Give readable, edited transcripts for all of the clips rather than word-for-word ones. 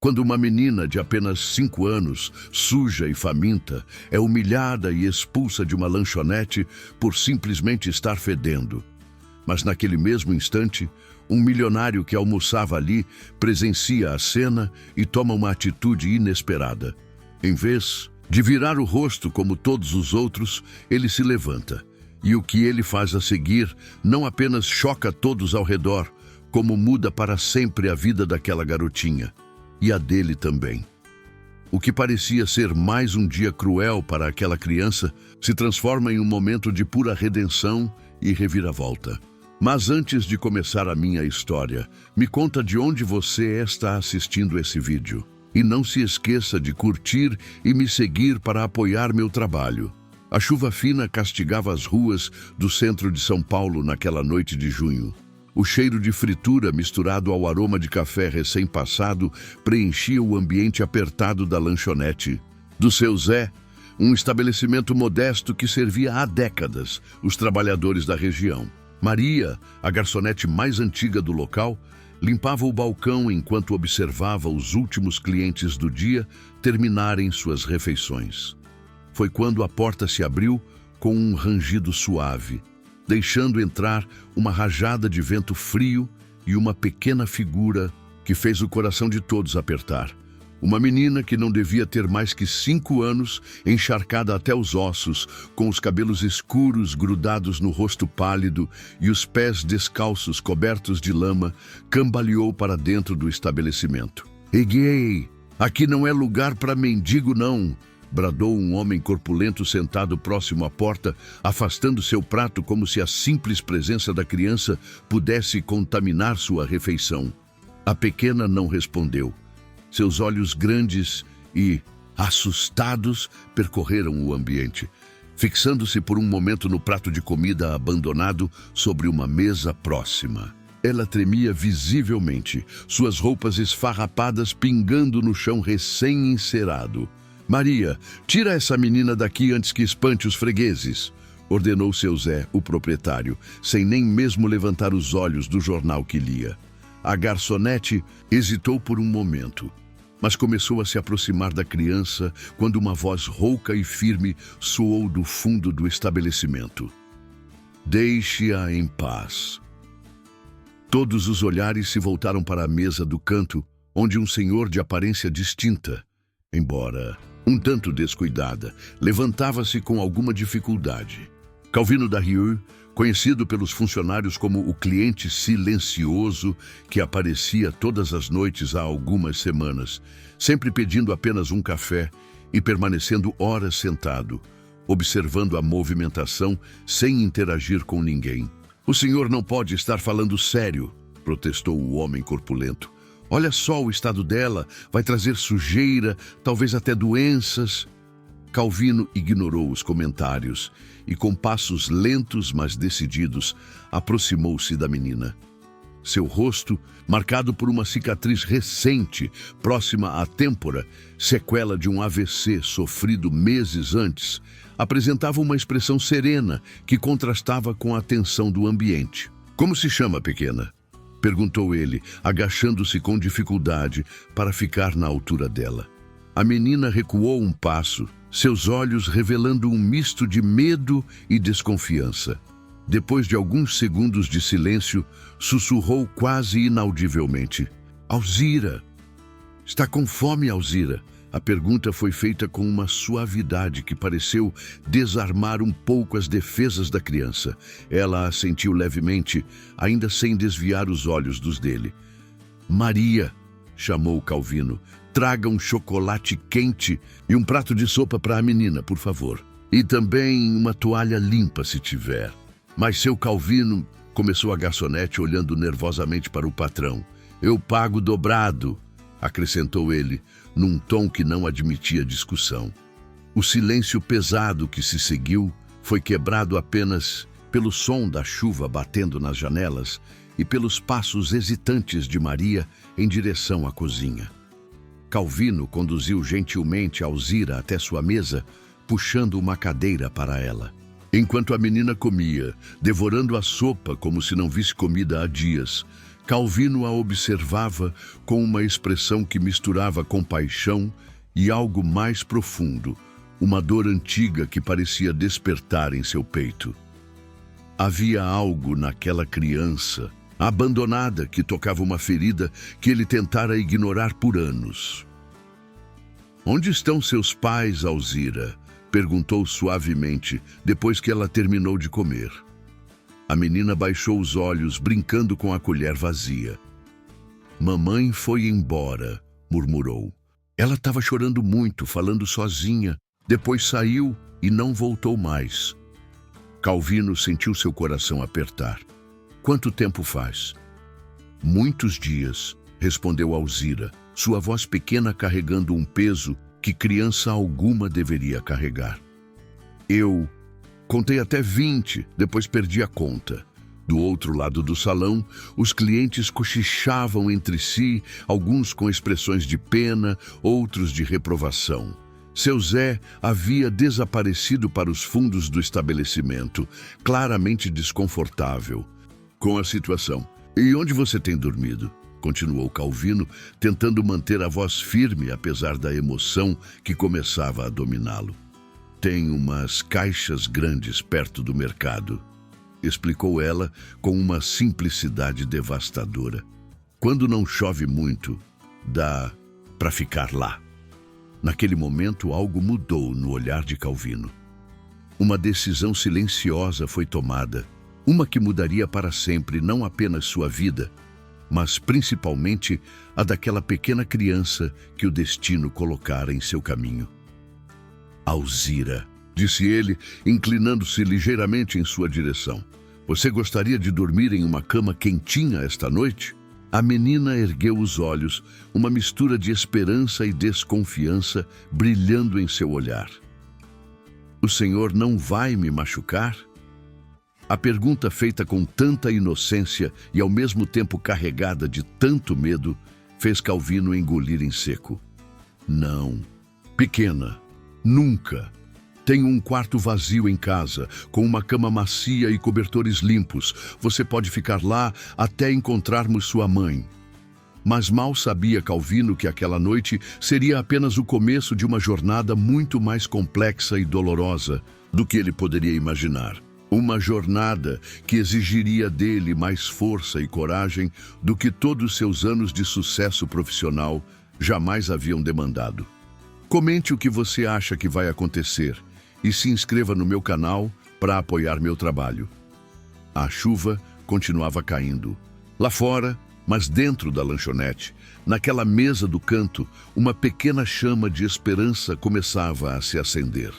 Quando uma menina de apenas 5 anos, suja e faminta, é humilhada e expulsa de uma lanchonete por simplesmente estar fedendo. Mas naquele mesmo instante, um milionário que almoçava ali presencia a cena e toma uma atitude inesperada. Em vez de virar o rosto como todos os outros, ele se levanta. E o que ele faz a seguir não apenas choca todos ao redor, como muda para sempre a vida daquela garotinha. E a dele também. O que parecia ser mais um dia cruel para aquela criança se transforma em um momento de pura redenção e reviravolta. Mas antes de começar a minha história, me conta de onde você está assistindo esse vídeo. E não se esqueça de curtir e me seguir para apoiar meu trabalho. A chuva fina castigava as ruas do centro de São Paulo naquela noite de junho. O cheiro de fritura misturado ao aroma de café recém-passado preenchia o ambiente apertado da lanchonete. Do Seu Zé, um estabelecimento modesto que servia há décadas os trabalhadores da região. Maria, a garçonete mais antiga do local, limpava o balcão enquanto observava os últimos clientes do dia terminarem suas refeições. Foi quando a porta se abriu com um rangido suave, deixando entrar uma rajada de vento frio e uma pequena figura que fez o coração de todos apertar. Uma menina que não devia ter mais que 5 anos, encharcada até os ossos, com os cabelos escuros grudados no rosto pálido e os pés descalços cobertos de lama, cambaleou para dentro do estabelecimento. "Ei, aqui não é lugar para mendigo não!" bradou um homem corpulento sentado próximo à porta, afastando seu prato como se a simples presença da criança pudesse contaminar sua refeição. A pequena não respondeu. Seus olhos grandes e assustados percorreram o ambiente, fixando-se por um momento no prato de comida abandonado sobre uma mesa próxima. Ela tremia visivelmente, suas roupas esfarrapadas pingando no chão recém-encerado. "Maria, tira essa menina daqui antes que espante os fregueses", ordenou Seu Zé, o proprietário, sem nem mesmo levantar os olhos do jornal que lia. A garçonete hesitou por um momento, mas começou a se aproximar da criança quando uma voz rouca e firme soou do fundo do estabelecimento. "Deixe-a em paz." Todos os olhares se voltaram para a mesa do canto, onde um senhor de aparência distinta, embora um tanto descuidada, levantava-se com alguma dificuldade. Calvino da Rue, conhecido pelos funcionários como o cliente silencioso que aparecia todas as noites há algumas semanas, sempre pedindo apenas um café e permanecendo horas sentado, observando a movimentação sem interagir com ninguém. "O senhor não pode estar falando sério", protestou o homem corpulento. "Olha só o estado dela, vai trazer sujeira, talvez até doenças." Calvino ignorou os comentários e, com passos lentos mas decididos, aproximou-se da menina. Seu rosto, marcado por uma cicatriz recente, próxima à têmpora, sequela de um AVC sofrido meses antes, apresentava uma expressão serena que contrastava com a tensão do ambiente. "Como se chama, pequena?" perguntou ele, agachando-se com dificuldade para ficar na altura dela. A menina recuou um passo, seus olhos revelando um misto de medo e desconfiança. Depois de alguns segundos de silêncio, sussurrou quase inaudivelmente: "Alzira! Está com fome, Alzira?" A pergunta foi feita com uma suavidade que pareceu desarmar um pouco as defesas da criança. Ela assentiu levemente, ainda sem desviar os olhos dos dele. "Maria", chamou Calvino, "traga um chocolate quente e um prato de sopa para a menina, por favor. E também uma toalha limpa, se tiver." "Mas seu Calvino", começou a garçonete olhando nervosamente para o patrão. "Eu pago dobrado", acrescentou ele, num tom que não admitia discussão. O silêncio pesado que se seguiu foi quebrado apenas pelo som da chuva batendo nas janelas e pelos passos hesitantes de Maria em direção à cozinha. Calvino conduziu gentilmente Alzira até sua mesa, puxando uma cadeira para ela. Enquanto a menina comia, devorando a sopa como se não visse comida há dias, Calvino a observava com uma expressão que misturava compaixão e algo mais profundo, uma dor antiga que parecia despertar em seu peito. Havia algo naquela criança, abandonada, que tocava uma ferida que ele tentara ignorar por anos. "Onde estão seus pais, Alzira?" perguntou suavemente, depois que ela terminou de comer. A menina baixou os olhos, brincando com a colher vazia. "Mamãe foi embora", murmurou. Ela estava chorando muito, falando sozinha. Depois saiu e não voltou mais. Calvino sentiu seu coração apertar. "Quanto tempo faz?" "Muitos dias", respondeu Alzira, sua voz pequena carregando um peso que criança alguma deveria carregar. "Eu contei até 20, depois perdi a conta." Do outro lado do salão, os clientes cochichavam entre si, alguns com expressões de pena, outros de reprovação. Seu Zé havia desaparecido para os fundos do estabelecimento, claramente desconfortável com a situação. "E onde você tem dormido?" continuou Calvino, tentando manter a voz firme apesar da emoção que começava a dominá-lo. "Tem umas caixas grandes perto do mercado", explicou ela com uma simplicidade devastadora. "Quando não chove muito, dá para ficar lá." Naquele momento, algo mudou no olhar de Calvino. Uma decisão silenciosa foi tomada, uma que mudaria para sempre não apenas sua vida, mas principalmente a daquela pequena criança que o destino colocara em seu caminho. "Alzira", disse ele, inclinando-se ligeiramente em sua direção. "Você gostaria de dormir em uma cama quentinha esta noite?" A menina ergueu os olhos, uma mistura de esperança e desconfiança brilhando em seu olhar. "O senhor não vai me machucar?" A pergunta, feita com tanta inocência e ao mesmo tempo carregada de tanto medo, fez Calvino engolir em seco. "Não, pequena, nunca. Tenho um quarto vazio em casa, com uma cama macia e cobertores limpos. Você pode ficar lá até encontrarmos sua mãe." Mas mal sabia Calvino que aquela noite seria apenas o começo de uma jornada muito mais complexa e dolorosa do que ele poderia imaginar. Uma jornada que exigiria dele mais força e coragem do que todos seus anos de sucesso profissional jamais haviam demandado. Comente o que você acha que vai acontecer e se inscreva no meu canal para apoiar meu trabalho. A chuva continuava caindo. Lá fora, mas dentro da lanchonete, naquela mesa do canto, uma pequena chama de esperança começava a se acender.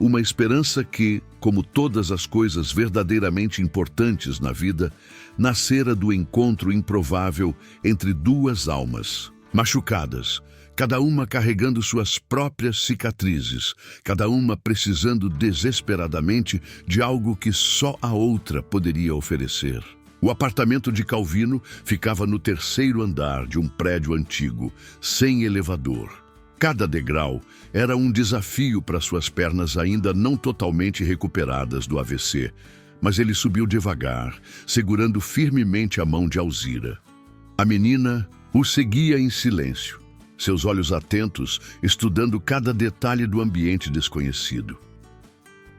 Uma esperança que, como todas as coisas verdadeiramente importantes na vida, nascera do encontro improvável entre duas almas, machucadas, cada uma carregando suas próprias cicatrizes, cada uma precisando desesperadamente de algo que só a outra poderia oferecer. O apartamento de Calvino ficava no 3º andar de um prédio antigo, sem elevador. Cada degrau era um desafio para suas pernas ainda não totalmente recuperadas do AVC, mas ele subiu devagar, segurando firmemente a mão de Alzira. A menina o seguia em silêncio, seus olhos atentos, estudando cada detalhe do ambiente desconhecido.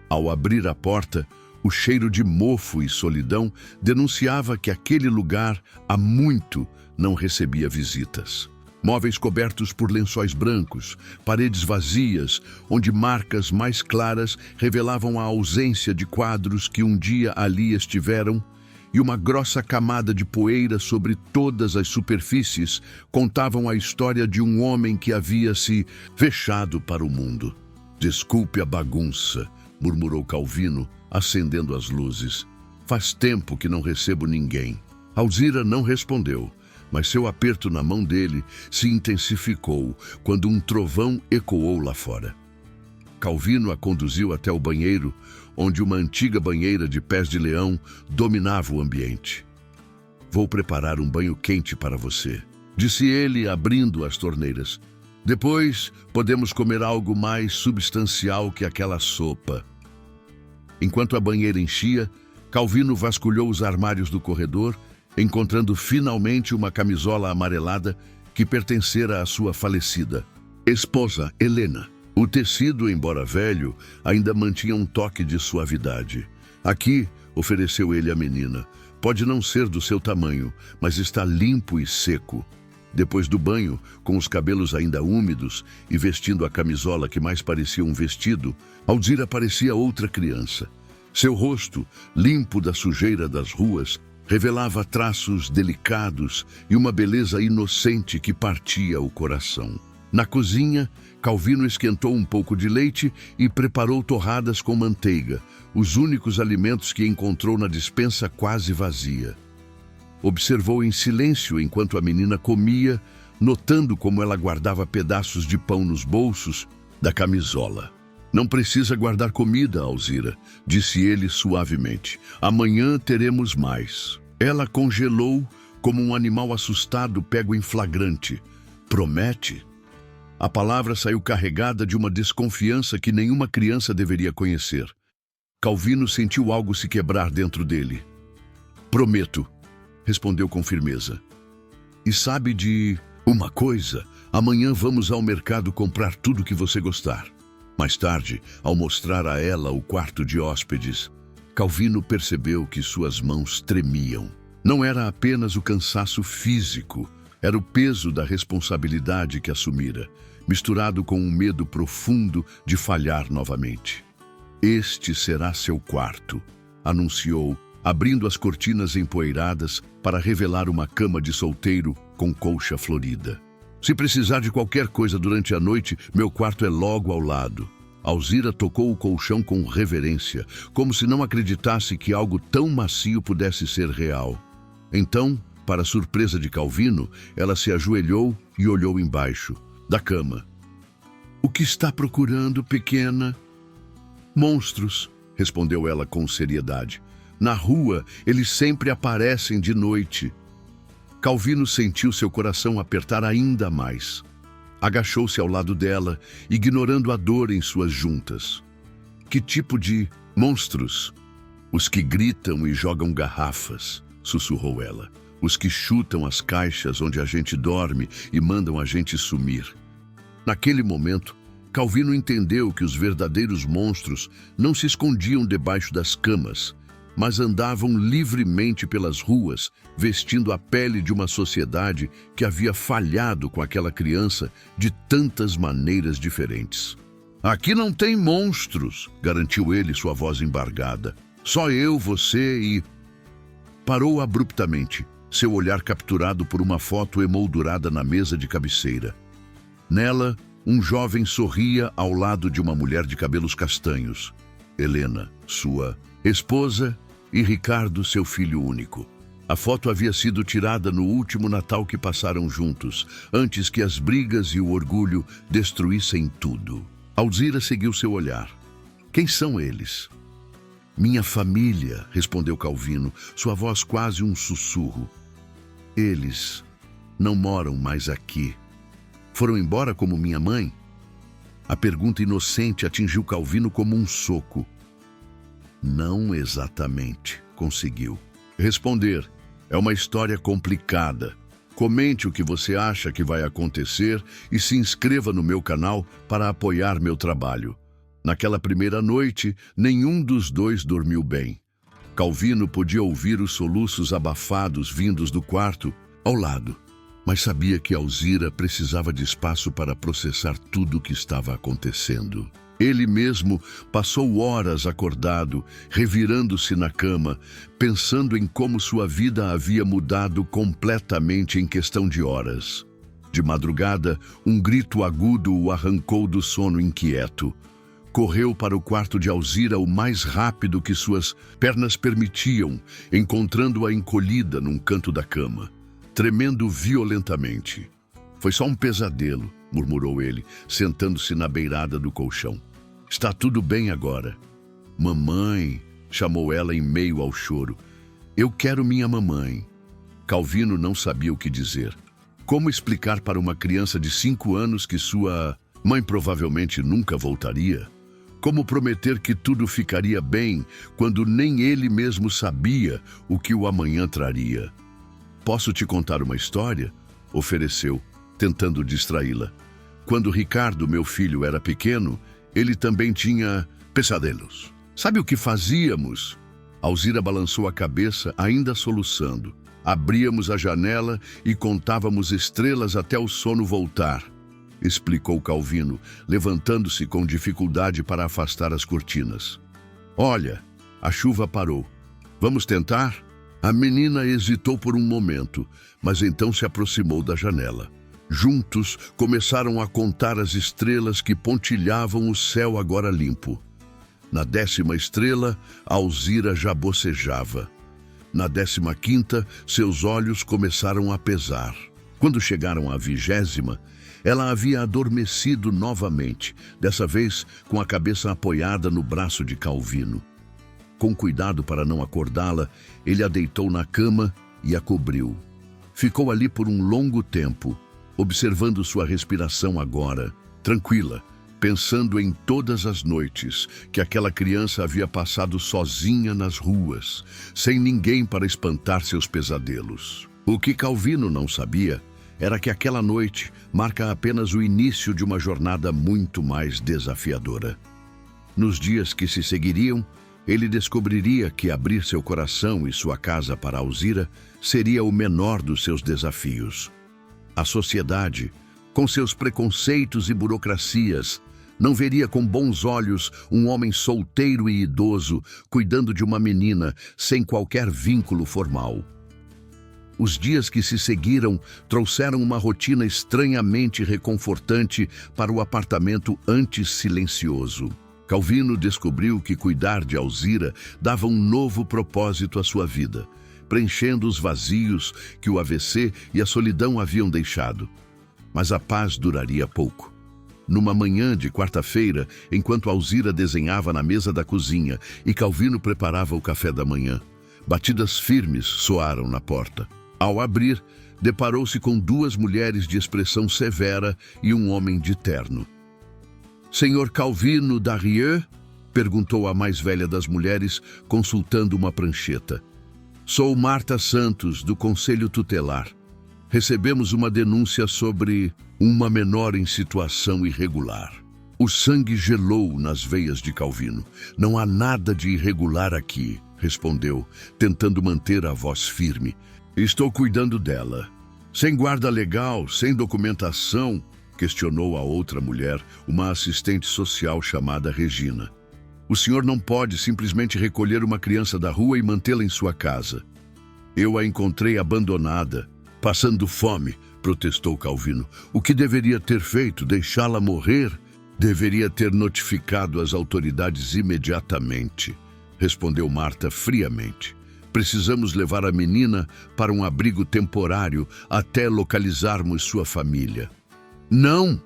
Ao abrir a porta, o cheiro de mofo e solidão denunciava que aquele lugar há muito não recebia visitas. Móveis cobertos por lençóis brancos, paredes vazias, onde marcas mais claras revelavam a ausência de quadros que um dia ali estiveram, e uma grossa camada de poeira sobre todas as superfícies contavam a história de um homem que havia se fechado para o mundo. "Desculpe a bagunça", murmurou Calvino, acendendo as luzes. "Faz tempo que não recebo ninguém." Alzira não respondeu, mas seu aperto na mão dele se intensificou quando um trovão ecoou lá fora. Calvino a conduziu até o banheiro, onde uma antiga banheira de pés de leão dominava o ambiente. "Vou preparar um banho quente para você", disse ele, abrindo as torneiras. "Depois podemos comer algo mais substancial que aquela sopa." Enquanto a banheira enchia, Calvino vasculhou os armários do corredor encontrando finalmente uma camisola amarelada que pertencera à sua falecida esposa, Helena. O tecido, embora velho, ainda mantinha um toque de suavidade. Aqui, ofereceu ele à menina, pode não ser do seu tamanho, mas está limpo e seco. Depois do banho, com os cabelos ainda úmidos e vestindo a camisola que mais parecia um vestido, Alzira parecia outra criança. Seu rosto, limpo da sujeira das ruas, revelava traços delicados e uma beleza inocente que partia o coração. Na cozinha, Calvino esquentou um pouco de leite e preparou torradas com manteiga, os únicos alimentos que encontrou na despensa quase vazia. Observou em silêncio enquanto a menina comia, notando como ela guardava pedaços de pão nos bolsos da camisola. Não precisa guardar comida, Alzira, disse ele suavemente. Amanhã teremos mais. Ela congelou como um animal assustado pego em flagrante. Promete? A palavra saiu carregada de uma desconfiança que nenhuma criança deveria conhecer. Calvino sentiu algo se quebrar dentro dele. Prometo, respondeu com firmeza. E sabe de uma coisa? Amanhã vamos ao mercado comprar tudo que você gostar. Mais tarde, ao mostrar a ela o quarto de hóspedes, Calvino percebeu que suas mãos tremiam. Não era apenas o cansaço físico, era o peso da responsabilidade que assumira, misturado com um medo profundo de falhar novamente. Este será seu quarto, anunciou, abrindo as cortinas empoeiradas para revelar uma cama de solteiro com colcha florida. Se precisar de qualquer coisa durante a noite, meu quarto é logo ao lado. Alzira tocou o colchão com reverência, como se não acreditasse que algo tão macio pudesse ser real. Então, para surpresa de Calvino, ela se ajoelhou e olhou embaixo da cama. O que está procurando, pequena? Monstros, respondeu ela com seriedade. Na rua, eles sempre aparecem de noite. Calvino sentiu seu coração apertar ainda mais. Agachou-se ao lado dela, ignorando a dor em suas juntas. Que tipo de monstros? Os que gritam e jogam garrafas, sussurrou ela. Os que chutam as caixas onde a gente dorme e mandam a gente sumir. Naquele momento, Calvino entendeu que os verdadeiros monstros não se escondiam debaixo das camas, mas andavam livremente pelas ruas, vestindo a pele de uma sociedade que havia falhado com aquela criança de tantas maneiras diferentes. Aqui não tem monstros, garantiu ele, sua voz embargada. Só eu, você e... Parou abruptamente, seu olhar capturado por uma foto emoldurada na mesa de cabeceira. Nela, um jovem sorria ao lado de uma mulher de cabelos castanhos. Helena, sua esposa, e Ricardo, seu filho único. A foto havia sido tirada no último Natal que passaram juntos, antes que as brigas e o orgulho destruíssem tudo. Alzira seguiu seu olhar. Quem são eles? Minha família, respondeu Calvino, sua voz quase um sussurro. Eles não moram mais aqui. Foram embora como minha mãe? A pergunta inocente atingiu Calvino como um soco. Não exatamente, conseguiu responder. É uma história complicada. Comente o que você acha que vai acontecer e se inscreva no meu canal para apoiar meu trabalho. Naquela primeira noite, nenhum dos dois dormiu bem. Calvino podia ouvir os soluços abafados vindos do quarto ao lado, mas sabia que Alzira precisava de espaço para processar tudo o que estava acontecendo. Ele mesmo passou horas acordado, revirando-se na cama, pensando em como sua vida havia mudado completamente em questão de horas. De madrugada, um grito agudo o arrancou do sono inquieto. Correu para o quarto de Alzira o mais rápido que suas pernas permitiam, encontrando-a encolhida num canto da cama, tremendo violentamente. Foi só um pesadelo, murmurou ele, sentando-se na beirada do colchão. Está tudo bem agora. Mamãe, chamou ela em meio ao choro. Eu quero minha mamãe. Calvino não sabia o que dizer. Como explicar para uma criança de 5 anos que sua mãe provavelmente nunca voltaria? Como prometer que tudo ficaria bem quando nem ele mesmo sabia o que o amanhã traria? Posso te contar uma história? Ofereceu, tentando distraí-la. Quando Ricardo, meu filho, era pequeno, ele também tinha pesadelos. Sabe o que fazíamos? Alzira balançou a cabeça, ainda soluçando. Abríamos a janela e contávamos estrelas até o sono voltar, explicou Calvino, levantando-se com dificuldade para afastar as cortinas. Olha, a chuva parou. Vamos tentar? A menina hesitou por um momento, mas então se aproximou da janela. Juntos, começaram a contar as estrelas que pontilhavam o céu agora limpo. Na 10ª estrela, Alzira já bocejava. Na 15ª, seus olhos começaram a pesar. Quando chegaram à 20ª, ela havia adormecido novamente, dessa vez com a cabeça apoiada no braço de Calvino. Com cuidado para não acordá-la, ele a deitou na cama e a cobriu. Ficou ali por um longo tempo, observando sua respiração agora, tranquila, pensando em todas as noites que aquela criança havia passado sozinha nas ruas, sem ninguém para espantar seus pesadelos. O que Calvino não sabia era que aquela noite marca apenas o início de uma jornada muito mais desafiadora. Nos dias que se seguiriam, ele descobriria que abrir seu coração e sua casa para Alzira seria o menor dos seus desafios. A sociedade, com seus preconceitos e burocracias, não veria com bons olhos um homem solteiro e idoso cuidando de uma menina sem qualquer vínculo formal. Os dias que se seguiram trouxeram uma rotina estranhamente reconfortante para o apartamento antes silencioso. Calvino descobriu que cuidar de Alzira dava um novo propósito à sua vida, preenchendo os vazios que o AVC e a solidão haviam deixado. Mas a paz duraria pouco. Numa manhã de quarta-feira, enquanto Alzira desenhava na mesa da cozinha e Calvino preparava o café da manhã, batidas firmes soaram na porta. Ao abrir, deparou-se com 2 mulheres de expressão severa e um homem de terno. «Senhor Calvino Darrieux?» perguntou a mais velha das mulheres, consultando uma prancheta. «Sou Marta Santos, do Conselho Tutelar. Recebemos uma denúncia sobre uma menor em situação irregular». O sangue gelou nas veias de Calvino. «Não há nada de irregular aqui», respondeu, tentando manter a voz firme. «Estou cuidando dela. Sem guarda legal, sem documentação», questionou a outra mulher, uma assistente social chamada Regina. «O senhor não pode simplesmente recolher uma criança da rua e mantê-la em sua casa. Eu a encontrei abandonada, passando fome», protestou Calvino. «O que deveria ter feito? Deixá-la morrer? Deveria ter notificado as autoridades imediatamente», respondeu Marta friamente. «Precisamos levar a menina para um abrigo temporário até localizarmos sua família». «Não!»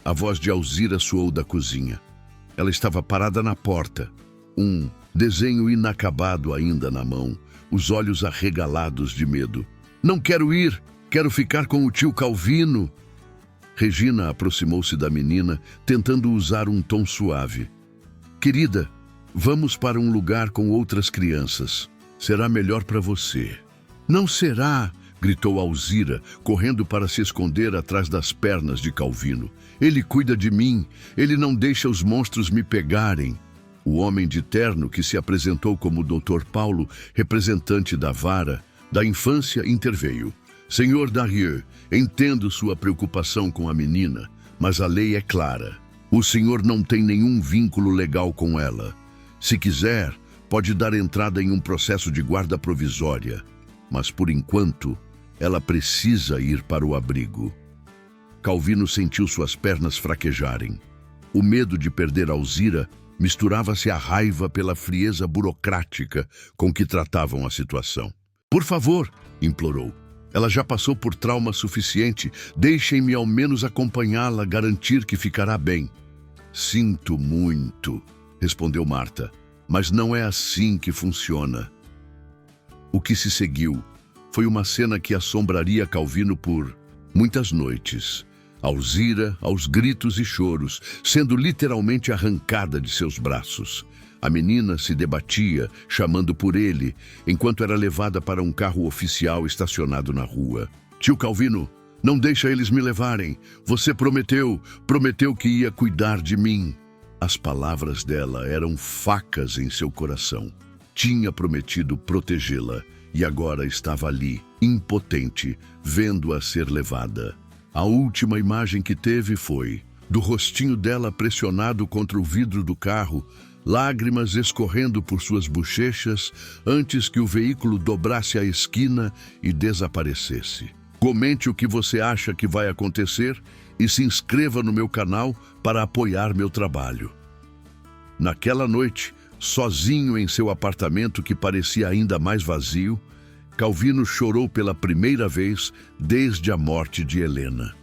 A voz de Alzira soou da cozinha. Ela estava parada na porta, um desenho inacabado ainda na mão, os olhos arregalados de medo. «Não quero ir! Quero ficar com o tio Calvino!» Regina aproximou-se da menina, tentando usar um tom suave. «Querida, vamos para um lugar com outras crianças. Será melhor para você». «Não será!» gritou Alzira, correndo para se esconder atrás das pernas de Calvino. «Ele cuida de mim. Ele não deixa os monstros me pegarem». O homem de terno, que se apresentou como Dr. Paulo, representante da vara da infância, interveio. «Senhor Darrieux, entendo sua preocupação com a menina, mas a lei é clara. O senhor não tem nenhum vínculo legal com ela. Se quiser, pode dar entrada em um processo de guarda provisória. Mas, por enquanto, ela precisa ir para o abrigo». Calvino sentiu suas pernas fraquejarem. O medo de perder Alzira misturava-se à raiva pela frieza burocrática com que tratavam a situação. «Por favor», implorou. «Ela já passou por trauma suficiente. Deixem-me ao menos acompanhá-la, garantir que ficará bem». «Sinto muito», respondeu Marta, «mas não é assim que funciona». O que se seguiu foi uma cena que assombraria Calvino por muitas noites. Alzira, aos gritos e choros, sendo literalmente arrancada de seus braços. A menina se debatia, chamando por ele, enquanto era levada para um carro oficial estacionado na rua. Tio Calvino, não deixa eles me levarem. Você prometeu que ia cuidar de mim. As palavras dela eram facas em seu coração. Tinha prometido protegê-la e agora estava ali, impotente, vendo-a ser levada. A última imagem que teve foi do rostinho dela pressionado contra o vidro do carro, lágrimas escorrendo por suas bochechas antes que o veículo dobrasse a esquina e desaparecesse. Comente o que você acha que vai acontecer e se inscreva no meu canal para apoiar meu trabalho. Naquela noite, sozinho em seu apartamento que parecia ainda mais vazio, Calvino chorou pela primeira vez desde a morte de Helena.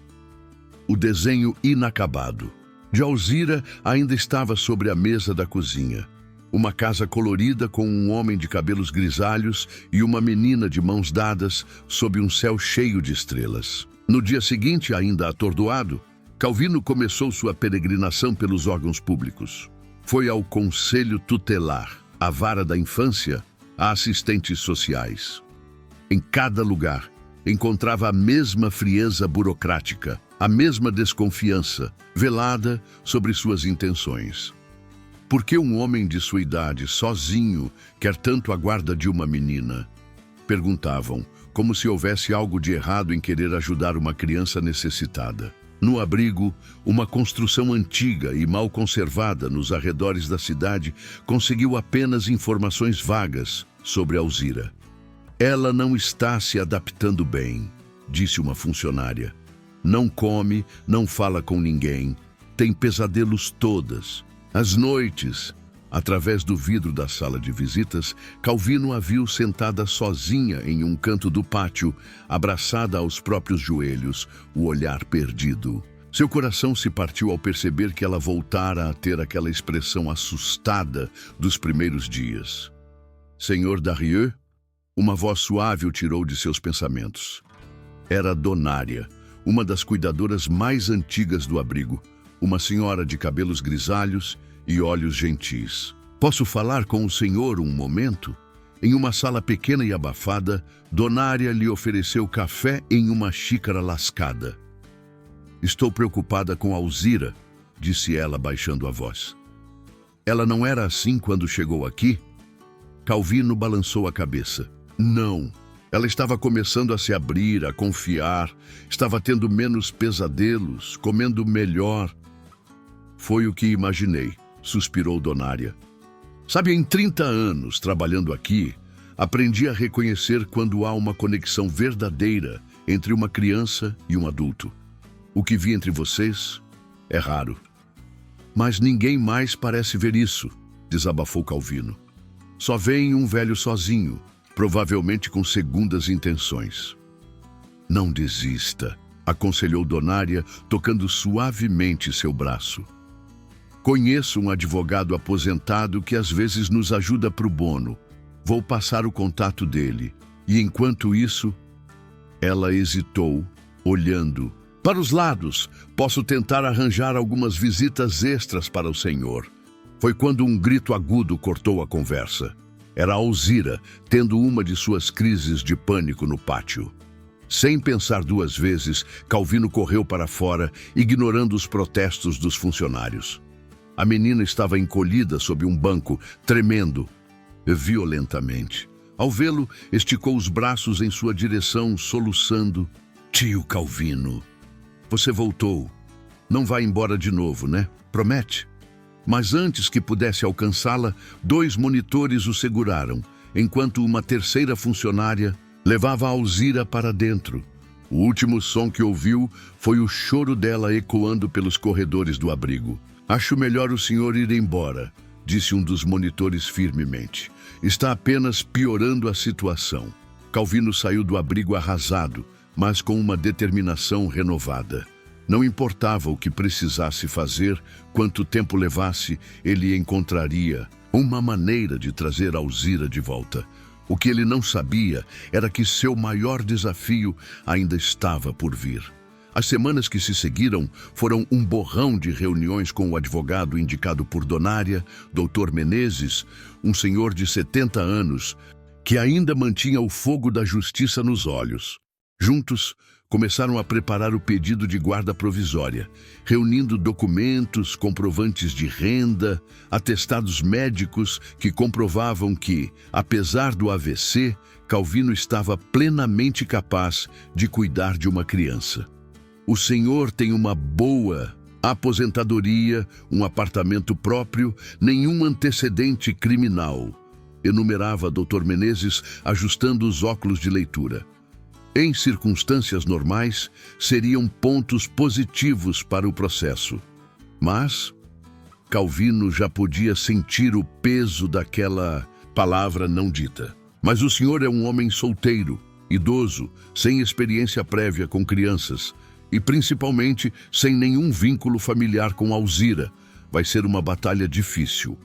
O desenho inacabado de Alzira ainda estava sobre a mesa da cozinha. Uma casa colorida com um homem de cabelos grisalhos e uma menina de mãos dadas sob um céu cheio de estrelas. No dia seguinte, ainda atordoado, Calvino começou sua peregrinação pelos órgãos públicos. Foi ao Conselho Tutelar, à Vara da Infância, a assistentes sociais. Em cada lugar, encontrava a mesma frieza burocrática, a mesma desconfiança, velada sobre suas intenções. Por que um homem de sua idade, sozinho, quer tanto a guarda de uma menina? Perguntavam, como se houvesse algo de errado em querer ajudar uma criança necessitada. No abrigo, uma construção antiga e mal conservada nos arredores da cidade conseguiu apenas informações vagas sobre Alzira. Ela não está se adaptando bem, disse uma funcionária. Não come, não fala com ninguém, tem pesadelos todas. Às noites, através do vidro da sala de visitas, Calvino a viu sentada sozinha em um canto do pátio, abraçada aos próprios joelhos, o olhar perdido. Seu coração se partiu ao perceber que ela voltara a ter aquela expressão assustada dos primeiros dias. Senhor Darieux, uma voz suave o tirou de seus pensamentos. Era Donária, uma das cuidadoras mais antigas do abrigo, uma senhora de cabelos grisalhos e olhos gentis. Posso falar com o senhor um momento? Em uma sala pequena e abafada, Donária lhe ofereceu café em uma xícara lascada. Estou preocupada com Alzira, disse ela baixando a voz. Ela não era assim quando chegou aqui? Calvino balançou a cabeça. Não. Ela estava começando a se abrir, a confiar, estava tendo menos pesadelos, comendo melhor. Foi o que imaginei, suspirou Donária. Sabe, em 30 anos trabalhando aqui, aprendi a reconhecer quando há uma conexão verdadeira entre uma criança e um adulto. O que vi entre vocês é raro. Mas ninguém mais parece ver isso, desabafou Calvino. Só vem um velho sozinho, provavelmente com segundas intenções. Não desista, aconselhou Donária, tocando suavemente seu braço. Conheço um advogado aposentado que às vezes nos ajuda pro bono. Vou passar o contato dele. E enquanto isso, ela hesitou, olhando para os lados. Posso tentar arranjar algumas visitas extras para o senhor. Foi quando um grito agudo cortou a conversa. Era Alzira, tendo uma de suas crises de pânico no pátio. Sem pensar duas vezes, Calvino correu para fora, ignorando os protestos dos funcionários. A menina estava encolhida sob um banco, tremendo violentamente. Ao vê-lo, esticou os braços em sua direção, soluçando. Tio Calvino, você voltou. Não vai embora de novo, né? Promete? Mas antes que pudesse alcançá-la, 2 monitores o seguraram, enquanto uma terceira funcionária levava a Alzira para dentro. O último som que ouviu foi o choro dela ecoando pelos corredores do abrigo. Acho melhor o senhor ir embora, disse um dos monitores firmemente. Está apenas piorando a situação. Calvino saiu do abrigo arrasado, mas com uma determinação renovada. Não importava o que precisasse fazer, quanto tempo levasse, ele encontraria uma maneira de trazer Alzira de volta. O que ele não sabia era que seu maior desafio ainda estava por vir. As semanas que se seguiram foram um borrão de reuniões com o advogado indicado por Donária, Dr. Menezes, um senhor de 70 anos, que ainda mantinha o fogo da justiça nos olhos. Juntos, começaram a preparar o pedido de guarda provisória, reunindo documentos, comprovantes de renda, atestados médicos que comprovavam que, apesar do AVC, Calvino estava plenamente capaz de cuidar de uma criança. O senhor tem uma boa aposentadoria, um apartamento próprio, nenhum antecedente criminal, enumerava Dr. Menezes, ajustando os óculos de leitura. Em circunstâncias normais, seriam pontos positivos para o processo. Mas Calvino já podia sentir o peso daquela palavra não dita. Mas o senhor é um homem solteiro, idoso, sem experiência prévia com crianças e, principalmente, sem nenhum vínculo familiar com Alzira. Vai ser uma batalha difícil.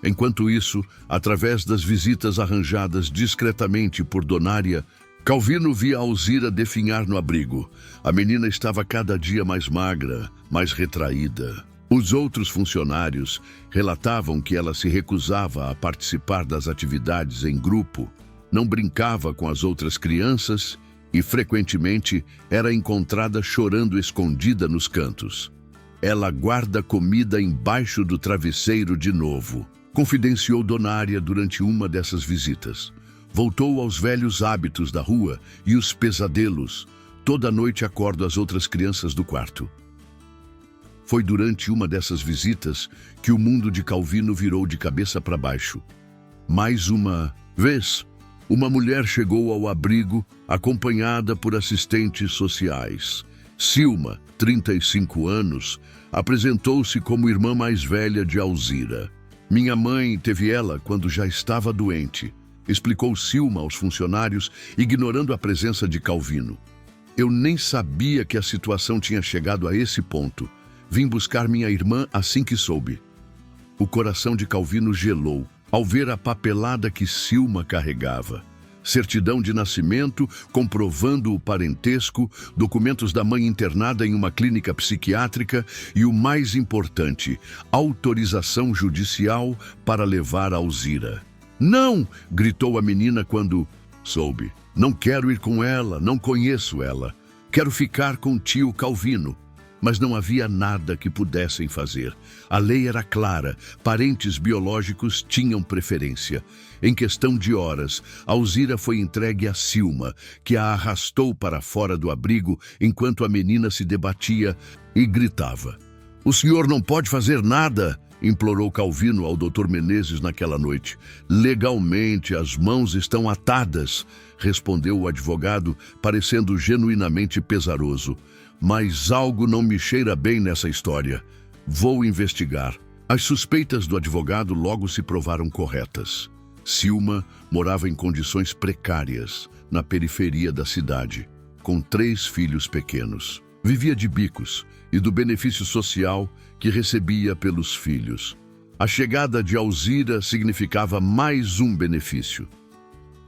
Enquanto isso, através das visitas arranjadas discretamente por Donária, Calvino via Alzira definhar no abrigo. A menina estava cada dia mais magra, mais retraída. Os outros funcionários relatavam que ela se recusava a participar das atividades em grupo, não brincava com as outras crianças e, frequentemente, era encontrada chorando escondida nos cantos. Ela guarda comida embaixo do travesseiro de novo, confidenciou Donária durante uma dessas visitas. Voltou aos velhos hábitos da rua e os pesadelos. Toda noite acordo as outras crianças do quarto. Foi durante uma dessas visitas que o mundo de Calvino virou de cabeça para baixo. Mais uma vez, uma mulher chegou ao abrigo acompanhada por assistentes sociais. Silma, 35 anos, apresentou-se como irmã mais velha de Alzira. Minha mãe teve ela quando já estava doente, explicou Silma aos funcionários, ignorando a presença de Calvino. Eu nem sabia que a situação tinha chegado a esse ponto. Vim buscar minha irmã assim que soube. O coração de Calvino gelou ao ver a papelada que Silma carregava. Certidão de nascimento, comprovando o parentesco, documentos da mãe internada em uma clínica psiquiátrica e, o mais importante, autorização judicial para levar Alzira. Não! Gritou a menina quando soube. Não quero ir com ela, não conheço ela. Quero ficar com o tio Calvino. Mas não havia nada que pudessem fazer. A lei era clara, parentes biológicos tinham preferência. Em questão de horas, Alzira foi entregue a Silma, que a arrastou para fora do abrigo enquanto a menina se debatia e gritava. O senhor não pode fazer nada, implorou Calvino ao Dr. Menezes naquela noite. Legalmente, as mãos estão atadas, respondeu o advogado, parecendo genuinamente pesaroso. Mas algo não me cheira bem nessa história. Vou investigar. As suspeitas do advogado logo se provaram corretas. Silma morava em condições precárias, na periferia da cidade, com 3 filhos pequenos. Vivia de bicos e do benefício social que recebia pelos filhos. A chegada de Alzira significava mais um benefício.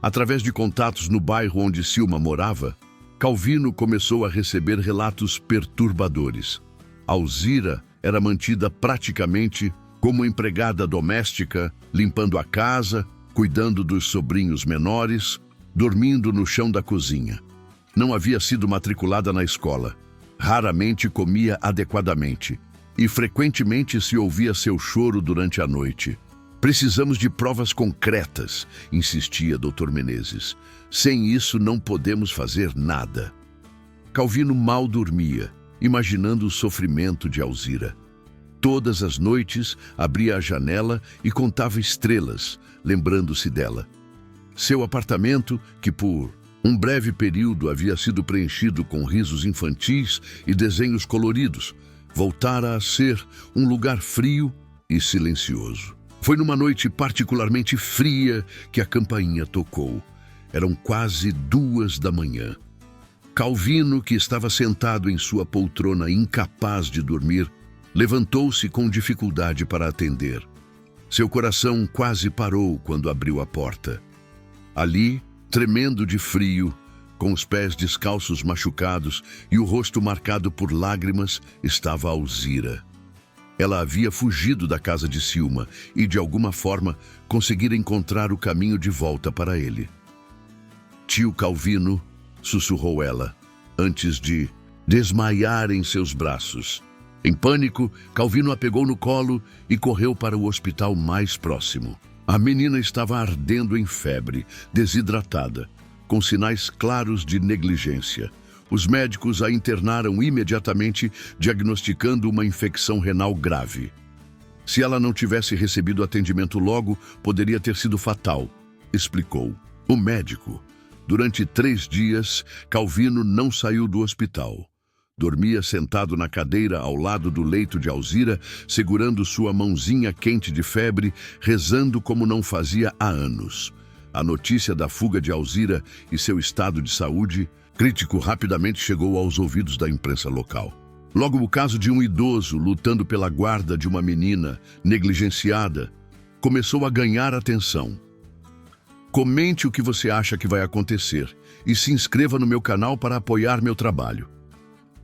Através de contatos no bairro onde Silma morava, Calvino começou a receber relatos perturbadores. Alzira era mantida praticamente como empregada doméstica, limpando a casa, cuidando dos sobrinhos menores, dormindo no chão da cozinha. Não havia sido matriculada na escola. Raramente comia adequadamente e frequentemente se ouvia seu choro durante a noite. Precisamos de provas concretas, insistia Dr. Menezes. Sem isso não podemos fazer nada. Calvino mal dormia, imaginando o sofrimento de Alzira. Todas as noites abria a janela e contava estrelas, lembrando-se dela. Seu apartamento, que por um breve período havia sido preenchido com risos infantis e desenhos coloridos, voltara a ser um lugar frio e silencioso. Foi numa noite particularmente fria que a campainha tocou. Eram quase 2 da manhã. Calvino, que estava sentado em sua poltrona incapaz de dormir, levantou-se com dificuldade para atender. Seu coração quase parou quando abriu a porta. Ali, tremendo de frio, Com os pés descalços machucados e o rosto marcado por lágrimas, estava Alzira. Ela havia fugido da casa de Silma e, de alguma forma, conseguira encontrar o caminho de volta para ele. Tio Calvino, sussurrou ela, antes de desmaiar em seus braços. Em pânico, Calvino a pegou no colo e correu para o hospital mais próximo. A menina estava ardendo em febre, desidratada, com sinais claros de negligência. Os médicos a internaram imediatamente, diagnosticando uma infecção renal grave. Se ela não tivesse recebido atendimento logo, poderia ter sido fatal, explicou o médico. Durante 3 dias, Calvino não saiu do hospital. Dormia sentado na cadeira ao lado do leito de Alzira, segurando sua mãozinha quente de febre, rezando como não fazia há anos. A notícia da fuga de Alzira e seu estado de saúde crítico rapidamente chegou aos ouvidos da imprensa local. Logo, o caso de um idoso lutando pela guarda de uma menina negligenciada começou a ganhar atenção. Comente o que você acha que vai acontecer e se inscreva no meu canal para apoiar meu trabalho.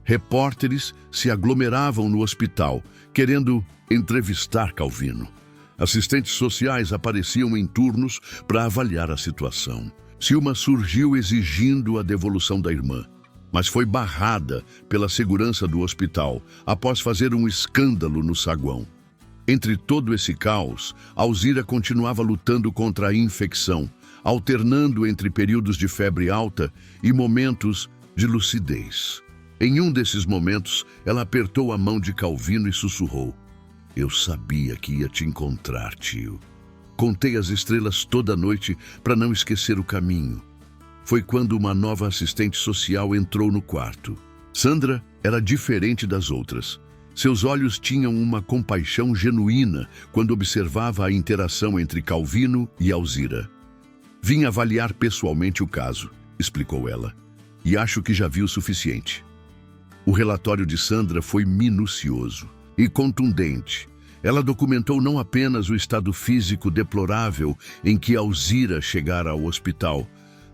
Repórteres se aglomeravam no hospital, querendo entrevistar Calvino. Assistentes sociais apareciam em turnos para avaliar a situação. Silma surgiu exigindo a devolução da irmã, mas foi barrada pela segurança do hospital após fazer um escândalo no saguão. Entre todo esse caos, Alzira continuava lutando contra a infecção, alternando entre períodos de febre alta e momentos de lucidez. Em um desses momentos, ela apertou a mão de Calvino e sussurrou: "Eu sabia que ia te encontrar, tio. Contei as estrelas toda noite para não esquecer o caminho." Foi quando uma nova assistente social entrou no quarto. Sandra era diferente das outras. Seus olhos tinham uma compaixão genuína quando observava a interação entre Calvino e Alzira. "Vim avaliar pessoalmente o caso", explicou ela, "e acho que já vi o suficiente." O relatório de Sandra foi minucioso e contundente. Ela documentou não apenas o estado físico deplorável em que Alzira chegara ao hospital,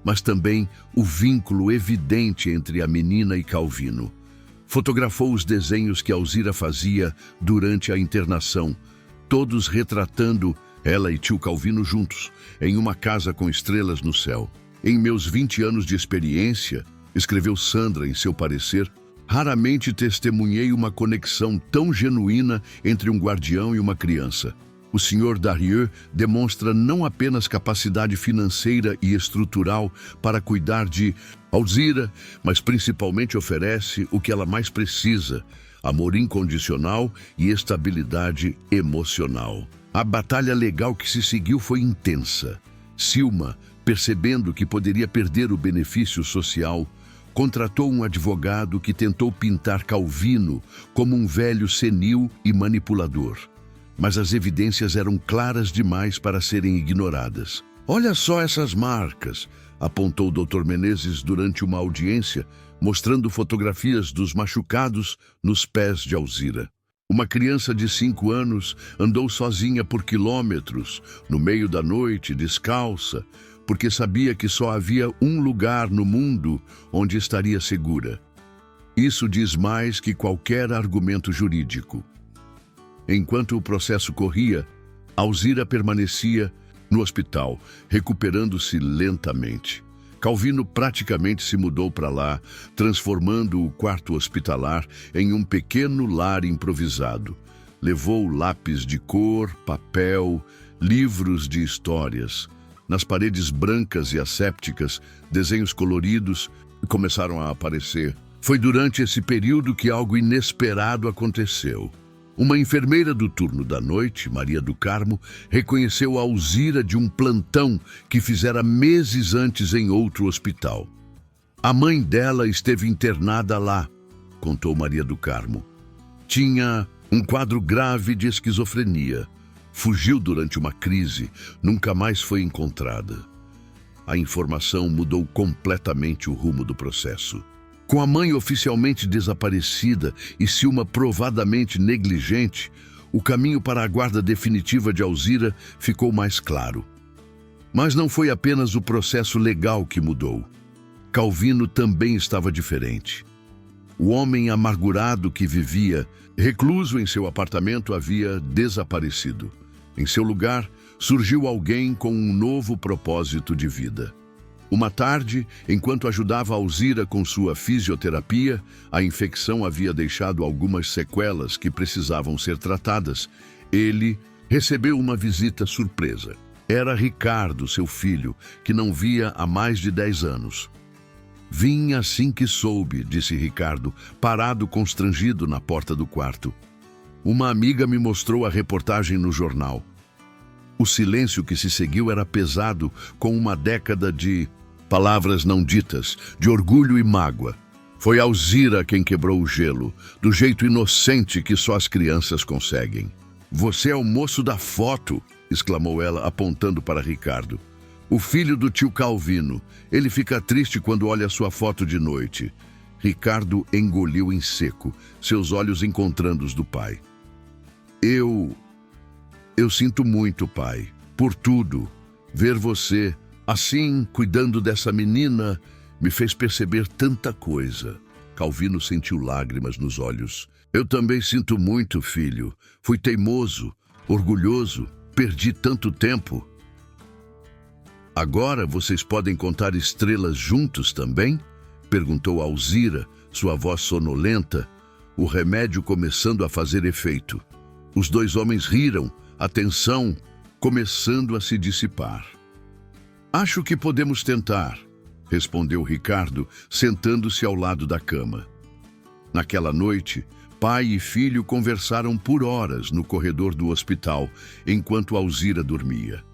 mas também o vínculo evidente entre a menina e Calvino. Fotografou os desenhos que Alzira fazia durante a internação, todos retratando ela e tio Calvino juntos, em uma casa com estrelas no céu. "Em meus 20 anos de experiência", escreveu Sandra em seu parecer, "raramente testemunhei uma conexão tão genuína entre um guardião e uma criança. O Sr. Darieux demonstra não apenas capacidade financeira e estrutural para cuidar de Alzira, mas principalmente oferece o que ela mais precisa: amor incondicional e estabilidade emocional." A batalha legal que se seguiu foi intensa. Silma, percebendo que poderia perder o benefício social, contratou um advogado que tentou pintar Calvino como um velho senil e manipulador. Mas as evidências eram claras demais para serem ignoradas. "Olha só essas marcas", apontou o Dr. Menezes durante uma audiência, mostrando fotografias dos machucados nos pés de Alzira. Uma criança de 5 anos andou sozinha por quilômetros, no meio da noite, descalça, porque sabia que só havia um lugar no mundo onde estaria segura. Isso diz mais que qualquer argumento jurídico. Enquanto o processo corria, Alzira permanecia no hospital, recuperando-se lentamente. Calvino praticamente se mudou para lá, transformando o quarto hospitalar em um pequeno lar improvisado. Levou lápis de cor, papel, livros de histórias. Nas paredes brancas e assépticas, desenhos coloridos começaram a aparecer. Foi durante esse período que algo inesperado aconteceu. Uma enfermeira do turno da noite, Maria do Carmo, reconheceu a Alzira de um plantão que fizera meses antes em outro hospital. "A mãe dela esteve internada lá", contou Maria do Carmo. "Tinha um quadro grave de esquizofrenia. Fugiu durante uma crise, nunca mais foi encontrada." A informação mudou completamente o rumo do processo. Com a mãe oficialmente desaparecida e Silma provadamente negligente, o caminho para a guarda definitiva de Alzira ficou mais claro. Mas não foi apenas o processo legal que mudou. Calvino também estava diferente. O homem amargurado que vivia, recluso em seu apartamento, havia desaparecido. Em seu lugar, surgiu alguém com um novo propósito de vida. Uma tarde, enquanto ajudava Alzira com sua fisioterapia, a infecção havia deixado algumas sequelas que precisavam ser tratadas. Ele recebeu uma visita surpresa. Era Ricardo, seu filho, que não via há mais de 10 anos. Vim assim que soube, disse Ricardo, parado constrangido na porta do quarto. Uma amiga me mostrou a reportagem no jornal. O silêncio que se seguiu era pesado, com uma década de palavras não ditas, de orgulho e mágoa. Foi Alzira quem quebrou o gelo, do jeito inocente que só as crianças conseguem. Você é o moço da foto, exclamou ela, apontando para Ricardo. O filho do tio Calvino. Ele fica triste quando olha sua foto de noite. Ricardo engoliu em seco, seus olhos encontrando os do pai. Eu sinto muito, pai, por tudo. Ver você assim, cuidando dessa menina, me fez perceber tanta coisa. Calvino sentiu lágrimas nos olhos. Eu também sinto muito, filho. Fui teimoso, orgulhoso, perdi tanto tempo. Agora vocês podem contar estrelas juntos também? Perguntou Alzira, sua voz sonolenta, o remédio começando a fazer efeito. Os dois homens riram, a tensão começando a se dissipar. Acho que podemos tentar, respondeu Ricardo, sentando-se ao lado da cama. Naquela noite, pai e filho conversaram por horas no corredor do hospital, enquanto Alzira dormia.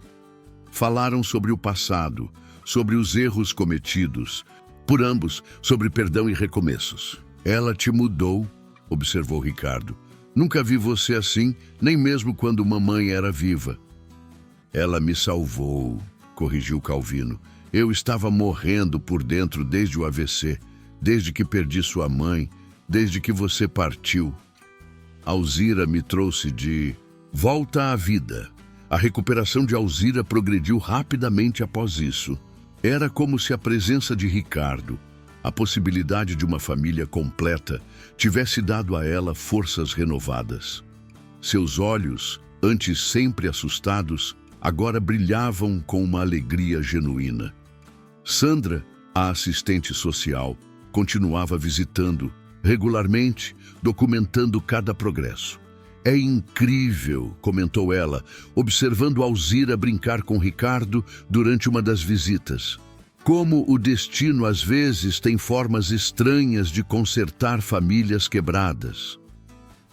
Falaram sobre o passado, sobre os erros cometidos, por ambos, sobre perdão e recomeços. Ela te mudou, observou Ricardo. Nunca vi você assim, nem mesmo quando mamãe era viva. Ela me salvou, corrigiu Calvino. Eu estava morrendo por dentro desde o AVC, desde que perdi sua mãe, desde que você partiu. Alzira me trouxe de volta à vida. A recuperação de Alzira progrediu rapidamente após isso. Era como se a presença de Ricardo, a possibilidade de uma família completa, tivesse dado a ela forças renovadas. Seus olhos, antes sempre assustados, agora brilhavam com uma alegria genuína. Sandra, a assistente social, continuava visitando regularmente, documentando cada progresso. É incrível, comentou ela, observando Alzira brincar com Ricardo durante uma das visitas. Como o destino às vezes tem formas estranhas de consertar famílias quebradas.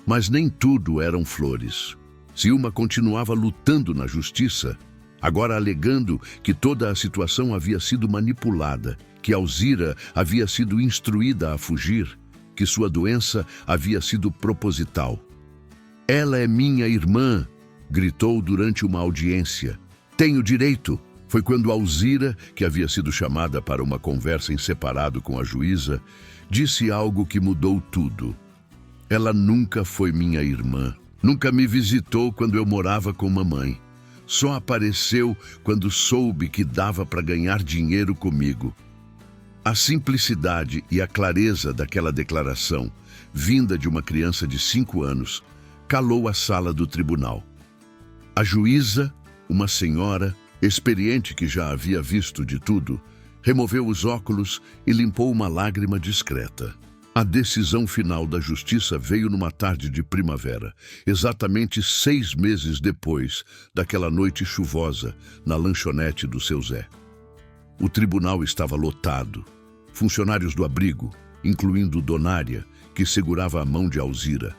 Mas nem tudo eram flores. Silma continuava lutando na justiça, agora alegando que toda a situação havia sido manipulada, que Alzira havia sido instruída a fugir, que sua doença havia sido proposital. Ela é minha irmã, gritou durante uma audiência. Tenho direito. Foi quando Alzira, que havia sido chamada para uma conversa em separado com a juíza, disse algo que mudou tudo. Ela nunca foi minha irmã. Nunca me visitou quando eu morava com mamãe. Só apareceu quando soube que dava para ganhar dinheiro comigo. A simplicidade e a clareza daquela declaração, vinda de uma criança de 5 anos, calou a sala do tribunal. A juíza, uma senhora, experiente que já havia visto de tudo, removeu os óculos e limpou uma lágrima discreta. A decisão final da justiça veio numa tarde de primavera, exatamente 6 meses depois daquela noite chuvosa na lanchonete do seu Zé. O tribunal estava lotado. Funcionários do abrigo, incluindo Donária, que segurava a mão de Alzira.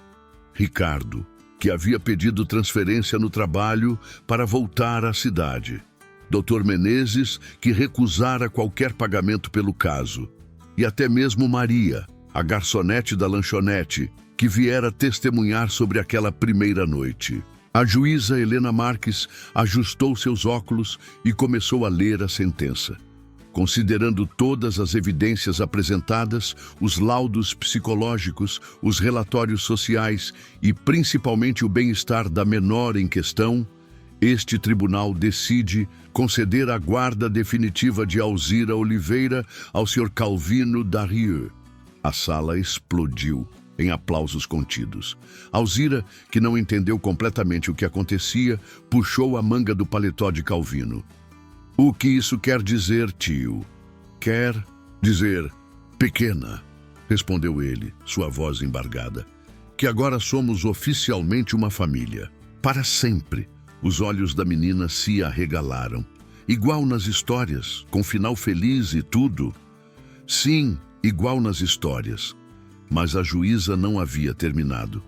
Ricardo, que havia pedido transferência no trabalho para voltar à cidade. Dr. Menezes, que recusara qualquer pagamento pelo caso. E até mesmo Maria, a garçonete da lanchonete, que viera testemunhar sobre aquela primeira noite. A juíza Helena Marques ajustou seus óculos e começou a ler a sentença. Considerando todas as evidências apresentadas, os laudos psicológicos, os relatórios sociais e principalmente o bem-estar da menor em questão, Este tribunal decide conceder a guarda definitiva de Alzira Oliveira ao Sr. Calvino Darrieux. A sala explodiu em aplausos contidos. Alzira, que não entendeu completamente o que acontecia, puxou a manga do paletó de Calvino. O que isso quer dizer, tio? Quer dizer, pequena, respondeu ele, sua voz embargada, que agora somos oficialmente uma família. Para sempre. Os olhos da menina se arregalaram. Igual nas histórias, com final feliz e tudo. Sim, igual nas histórias. Mas a juíza não havia terminado.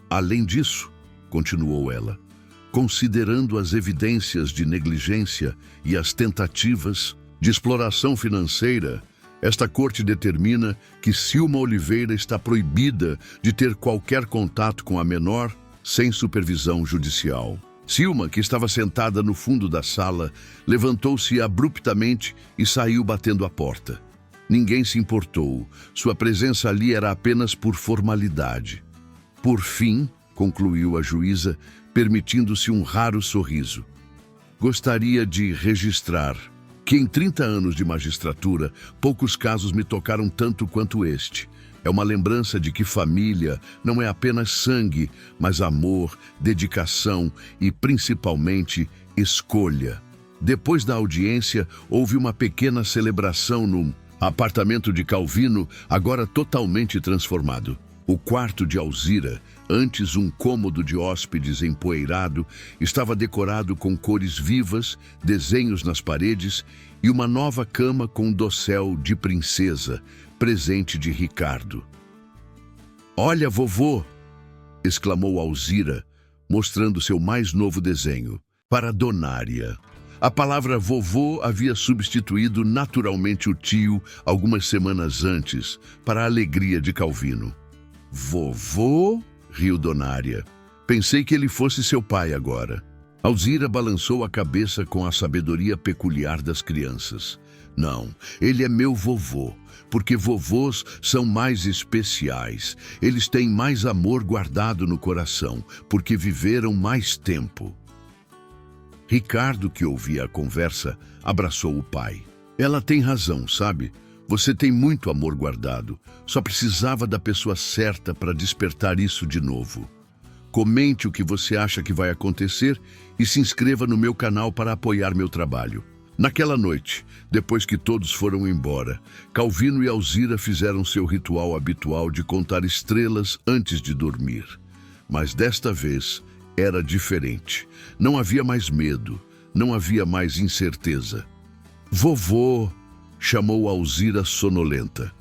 Além disso, continuou ela, considerando as evidências de negligência e as tentativas de exploração financeira, esta corte determina que Silma Oliveira está proibida de ter qualquer contato com a menor sem supervisão judicial. Silma, que estava sentada no fundo da sala, levantou-se abruptamente e saiu batendo a porta. Ninguém se importou. Sua presença ali era apenas por formalidade. Por fim, concluiu a juíza, permitindo-se um raro sorriso. Gostaria de registrar que em 30 anos de magistratura, poucos casos me tocaram tanto quanto este. É uma lembrança de que família não é apenas sangue, mas amor, dedicação e, principalmente, escolha. Depois da audiência, houve uma pequena celebração no apartamento de Calvino, agora totalmente transformado. O quarto de Alzira, antes um cômodo de hóspedes empoeirado, estava decorado com cores vivas, desenhos nas paredes e uma nova cama com dossel de princesa, presente de Ricardo. "Olha, vovô!" exclamou Alzira, mostrando seu mais novo desenho, para Donária. A palavra vovô havia substituído naturalmente o tio algumas semanas antes, para a alegria de Calvino. "Vovô?" riu Donária. "Pensei que ele fosse seu pai agora." Alzira balançou a cabeça com a sabedoria peculiar das crianças. "Não, ele é meu vovô, porque vovôs são mais especiais. Eles têm mais amor guardado no coração, porque viveram mais tempo." Ricardo, que ouvia a conversa, abraçou o pai. "Ela tem razão, sabe? Você tem muito amor guardado. Só precisava da pessoa certa para despertar isso de novo. Comente o que você acha que vai acontecer e se inscreva no meu canal para apoiar meu trabalho." Naquela noite, depois que todos foram embora, Calvino e Alzira fizeram seu ritual habitual de contar estrelas antes de dormir. Mas desta vez era diferente. Não havia mais medo, não havia mais incerteza. "Vovô!" chamou Alzira sonolenta.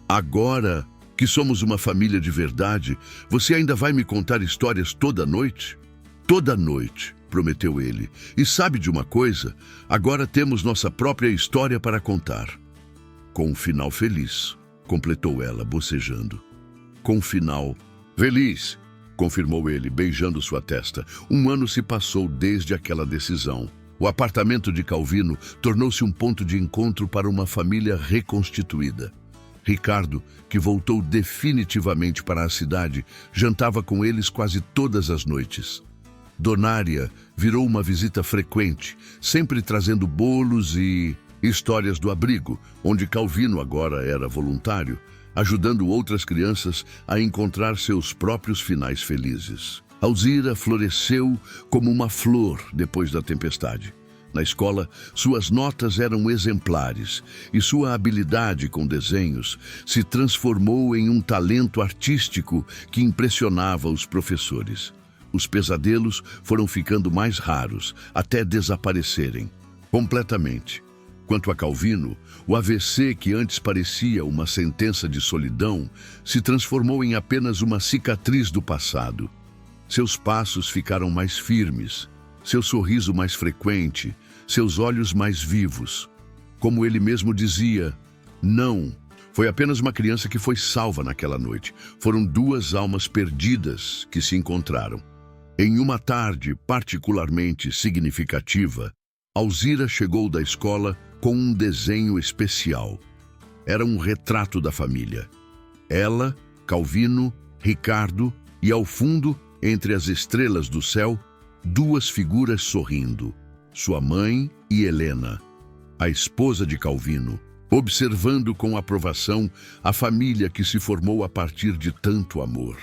"Agora que somos uma família de verdade, você ainda vai me contar histórias toda noite?" "Toda noite", prometeu ele. "E sabe de uma coisa? Agora temos nossa própria história para contar." "Com um final feliz", completou ela, bocejando. "Com um final feliz", confirmou ele, beijando sua testa. Um ano se passou desde aquela decisão. O apartamento de Calvino tornou-se um ponto de encontro para uma família reconstituída. Ricardo, que voltou definitivamente para a cidade, jantava com eles quase todas as noites. Donária virou uma visita frequente, sempre trazendo bolos e histórias do abrigo, onde Calvino agora era voluntário, ajudando outras crianças a encontrar seus próprios finais felizes. Alzira floresceu como uma flor depois da tempestade. Na escola, suas notas eram exemplares e sua habilidade com desenhos se transformou em um talento artístico que impressionava os professores. Os pesadelos foram ficando mais raros, até desaparecerem completamente. Quanto a Calvino, o AVC, que antes parecia uma sentença de solidão, se transformou em apenas uma cicatriz do passado. Seus passos ficaram mais firmes, seu sorriso mais frequente, seus olhos mais vivos. Como ele mesmo dizia, não foi apenas uma criança que foi salva naquela noite. Foram duas almas perdidas que se encontraram. Em uma tarde particularmente significativa, Alzira chegou da escola com um desenho especial. Era um retrato da família. Ela, Calvino, Ricardo e, ao fundo, entre as estrelas do céu, duas figuras sorrindo, sua mãe e Helena, a esposa de Calvino, observando com aprovação a família que se formou a partir de tanto amor.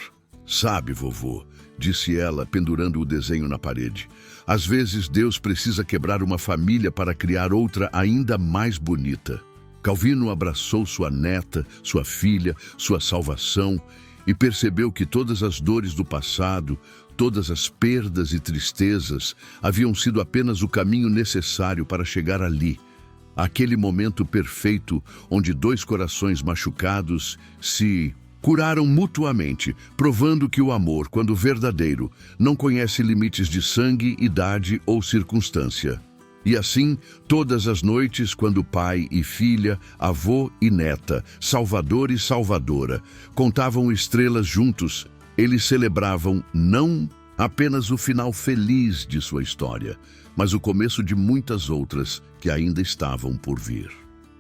Sabe, vovô, disse ela, pendurando o desenho na parede, às vezes Deus precisa quebrar uma família para criar outra ainda mais bonita. Calvino abraçou sua neta, sua filha, sua salvação e percebeu que todas as dores do passado, todas as perdas e tristezas haviam sido apenas o caminho necessário para chegar ali, aquele momento perfeito onde dois corações machucados se curaram mutuamente, provando que o amor, quando verdadeiro, não conhece limites de sangue, idade ou circunstância. E assim, todas as noites, quando pai e filha, avô e neta, salvador e salvadora, contavam estrelas juntos, eles celebravam não apenas o final feliz de sua história, mas o começo de muitas outras que ainda estavam por vir.